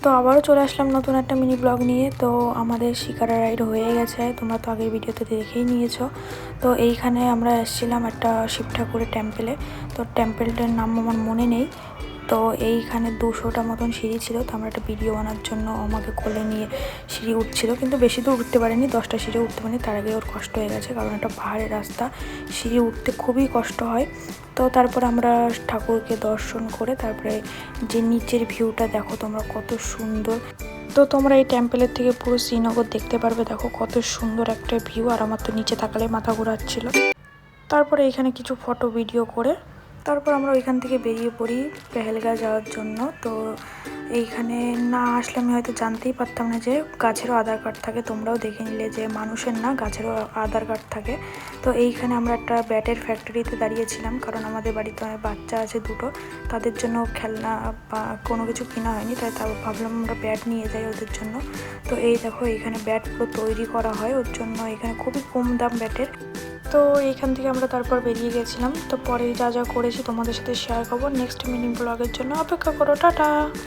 তো আবারও চলে আসলাম নতুন একটা মিনি ব্লগ নিয়ে। তো আমাদের শিকারা রাইড হয়ে গেছে, তোমরা তো আগের ভিডিওতে দেখেই নিয়েছো। তো এইখানে আমরা এসেছিলাম একটা শিব ঠাকুরের টেম্পেলে। তো টেম্পেলটার নাম আমার মনে নেই। তো এইখানে 200টা মতন সিঁড়ি ছিল। তো আমরা একটা ভিডিও বানার জন্য আমাকে কোলে নিয়ে সিঁড়ি উঠছিল, কিন্তু বেশি দূর উঠতে পারিনি, 10টা সিঁড়ি উঠতে পারিনি। তার আগে ওর কষ্ট হয়ে গেছে, কারণ একটা পাহাড়ের রাস্তা, সিঁড়ি উঠতে খুবই কষ্ট হয়। তো তারপর আমরা ঠাকুরকে দর্শন করে তারপরে যে নিচের ভিউটা দেখো তোমরা কত সুন্দর। তো তোমরা এই টেম্পেলের থেকে পুরো শ্রীনগর দেখতে পারবে, দেখো কত সুন্দর একটা ভিউ। আর আমার তো নিচে তাকালে মাথা ঘোরাচ্ছিল। তারপরে এখানে কিছু ফটো ভিডিও করে তারপর আমরা ওইখান থেকে বেরিয়ে পড়ি পেহেলগাঁও যাওয়ার জন্য। তো এইখানে না আসলে আমি হয়তো জানতেই পারতাম না যে গাছেরও আধার কার্ড থাকে। তোমরাও দেখে নিলে যে মানুষের না, গাছেরও আধার কার্ড থাকে। তো এইখানে আমরা একটা ব্যাটের ফ্যাক্টরিতে দাঁড়িয়েছিলাম, কারণ আমাদের বাড়িতে অনেক বাচ্চা আছে দুটো, তাদের জন্য খেলনা বা কোনো কিছু কেনা হয়নি, তাই ভাবলাম আমরা ব্যাট নিয়ে যাই ওদের জন্য। তো এই দেখো এইখানে ব্যাটগুলো তৈরি করা হয় ওর জন্য, এখানে খুবই কম দাম ব্যাটের। তো এইখান থেকে আমরা তারপর বেরিয়ে গেছিলাম। তো পরে যা যা করেছি তোমাদের সাথে শেয়ার করবো। নেক্সট মিনি ব্লগের জন্য অপেক্ষা করো। টাটা।